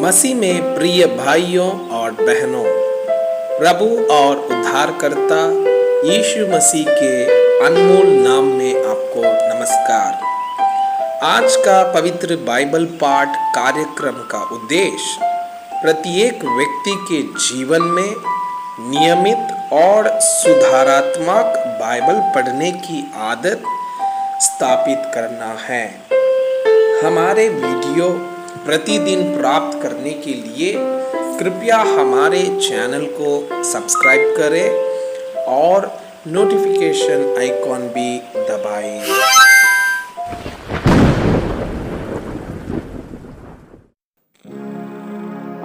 मसीह में प्रिय भाइयों और बहनों, प्रभु और उद्धारकर्ता यीशु मसीह के अनमोल नाम में आपको नमस्कार। आज का पवित्र बाइबल पाठ कार्यक्रम का उद्देश्य प्रत्येक व्यक्ति के जीवन में नियमित और सुधारात्मक बाइबल पढ़ने की आदत स्थापित करना है। हमारे वीडियो प्रतिदिन प्राप्त करने के लिए कृपया हमारे चैनल को सब्सक्राइब करें और नोटिफिकेशन आइकॉन भी दबाएं।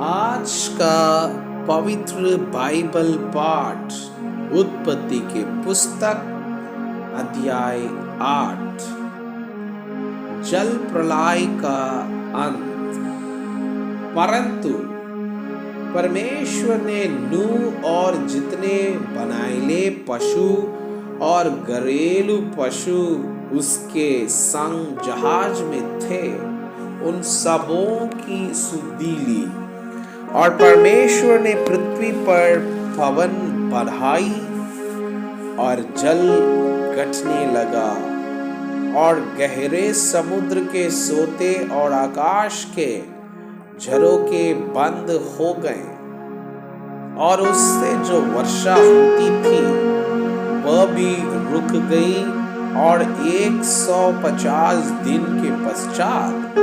आज का पवित्र बाइबल पाठ उत्पत्ति के पुस्तक अध्याय 8 जल प्रलय का अंत। परंतु परमेश्वर ने नूह और जितने बनाएले पशु और घरेलू पशु उसके संग जहाज में थे उन सबों की सुधि ली। और परमेश्वर ने पृथ्वी पर पवन बढ़ाई और जल घटने लगा और गहरे समुद्र के सोते और आकाश के झरोखे बंद हो गए और उससे जो वर्षा होती थी वह भी रुक गई। और 150 दिन के पश्चात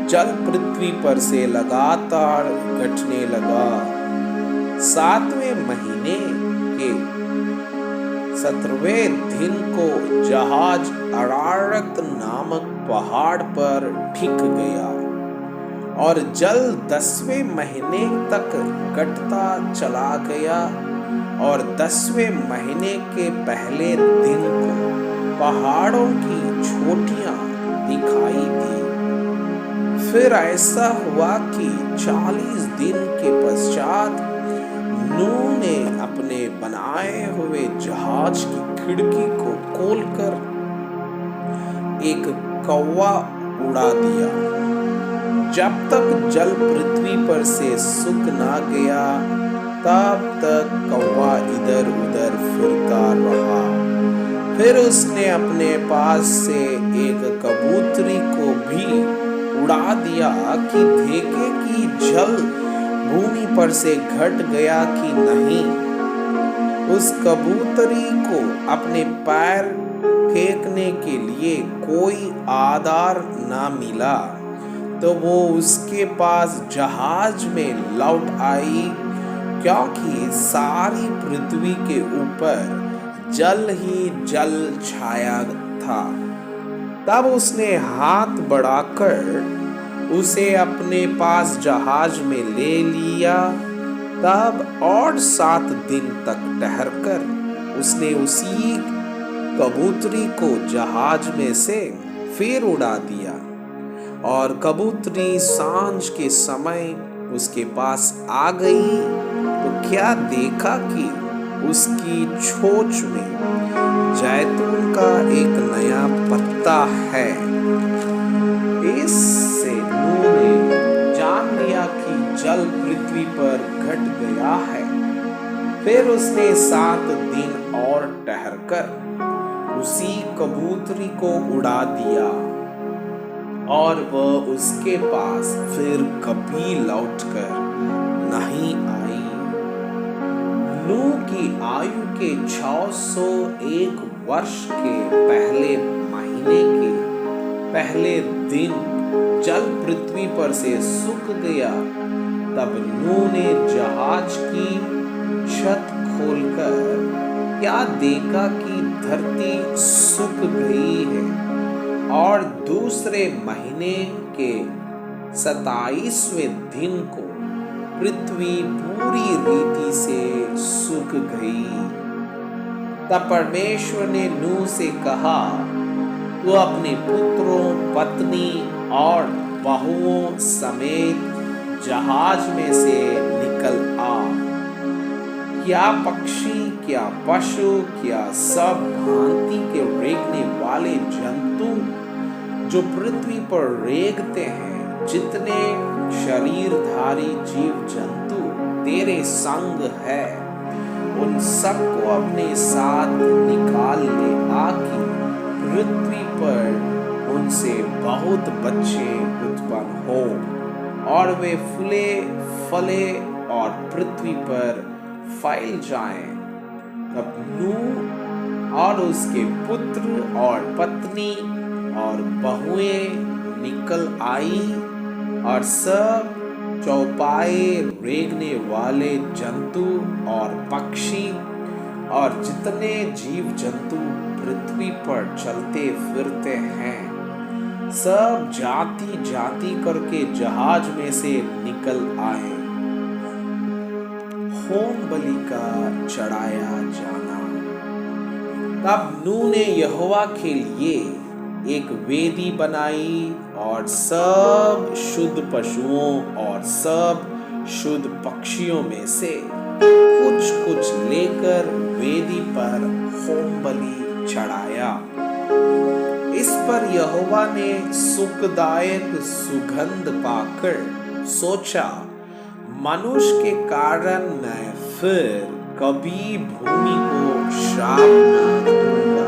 जल पृथ्वी पर से लगातार घटने लगा। 7वें महीने के 17वें दिन को जहाज अरारत नामक पहाड़ पर टिक गया और जल 10वें महीने तक घटता चला गया। और 10वें महीने के पहले दिन को पहाड़ों की चोटियां दिखाई दी। फिर ऐसा हुआ कि 40 दिन के पश्चात नूह ने अपने बनाए हुए जहाज की खिड़की को खोलकर एक कौवा उड़ा दिया। जब तक जल पृथ्वी पर से सूख ना गया तब तक कौवा इधर उधर फिरता रहा। फिर उसने अपने पास से एक कबूतरी को भी उड़ा दिया कि देखे कि जल भूमि पर से घट गया कि नहीं। उस कबूतरी को अपने पैर फेंकने के लिए कोई आधार ना मिला तो वो उसके पास जहाज में लौट आई, क्योंकि सारी पृथ्वी के ऊपर जल ही जल छाया था। तब उसने हाथ बढ़ाकर उसे अपने पास जहाज में ले लिया। तब और 7 दिन तक ठहरकर उसने उसी कबूतरी को जहाज में से फिर उड़ा दिया। और कबूतरी सांझ के समय उसके पास आ गई तो क्या देखा कि उसकी चोंच में जैतून का एक नया पत्ता है। इससे नूह ने जान लिया कि जल पृथ्वी पर घट गया है। फिर उसने 7 दिन और ठहरकर उसी कबूतरी को उड़ा दिया और वह उसके पास फिर कभी लौटकर नहीं आई। नूह की आयु के 601 वर्ष के पहले महीने के पहले दिन जल पृथ्वी पर से सूख गया। तब नूह ने जहाज की छत खोलकर क्या देखा कि धरती सूख गई है। और दूसरे महीने के 27वें दिन को पृथ्वी पूरी रीति से सूख गई। तब परमेश्वर ने नूह से कहा, तू अपने पुत्रों, पत्नी और बहुओं समेत जहाज में से निकल आ। क्या पक्षी, क्या पशु, क्या सब भांति के रेंगने वाले जंतु जो पृथ्वी पर रेंगते हैं जितने शरीरधारी जीव जंतु तेरे संग है, उन सबको अपने साथ निकाल ले आकि पृथ्वी पर उनसे बहुत बच्चे उत्पन्न हो और वे फूले फले और पृथ्वी पर फैल जाएं। तब नूह और उसके पुत्र और पत्नी और बहुएं निकल आई और सब चौपाए रेंगने वाले जंतु और पक्षी और जितने जीव जंतु पृथ्वी पर चलते फिरते हैं, सब जाति जाति करके जहाज में से निकल आए। होम बलि का चढ़ाया जाना। तब नूह ने यहोवा के लिए एक वेदी बनाई और सब शुद्ध पशुओं और सब शुद्ध पक्षियों में से कुछ कुछ लेकर वेदी पर होम बलि चढ़ाया। इस पर यहोवा ने सुखदायक सुगंध पाकर सोचा, मनुष्य के कारण मैं फिर कभी भूमि को श्राप न दूंगा।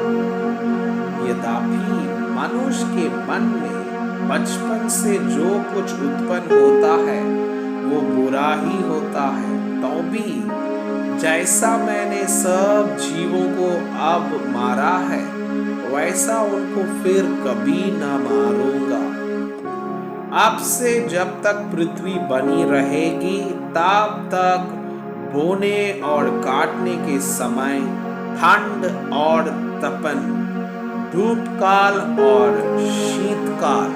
यद्यपि मनुष्य के मन में बचपन से जो कुछ उत्पन्न होता है वो बुरा ही होता है, तो भी जैसा मैंने सब जीवों को अब मारा है वैसा उनको फिर कभी न मारूंगा। अब से जब तक पृथ्वी बनी रहेगी तब तक बोने और काटने के समय, ठंड और तपन, धूप काल और शीतकाल,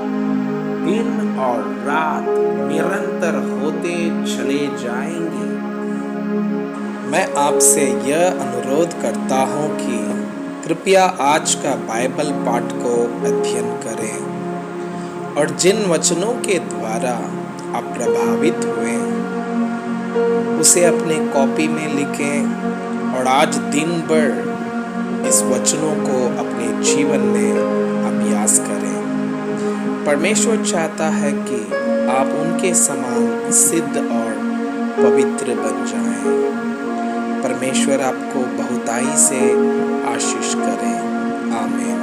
दिन और रात निरंतर होते चले जाएंगे। मैं आपसे यह अनुरोध करता हूँ कि कृपया आज का बाइबल पाठ को अध्ययन करें और जिन वचनों के द्वारा आप प्रभावित हुए उसे अपने कॉपी में लिखें और आज दिन भर इस वचनों को अपने जीवन में अभ्यास करें। परमेश्वर चाहता है कि आप उनके समान सिद्ध और पवित्र बन जाएं। परमेश्वर आपको बहुताई से आशीष करें। आमीन।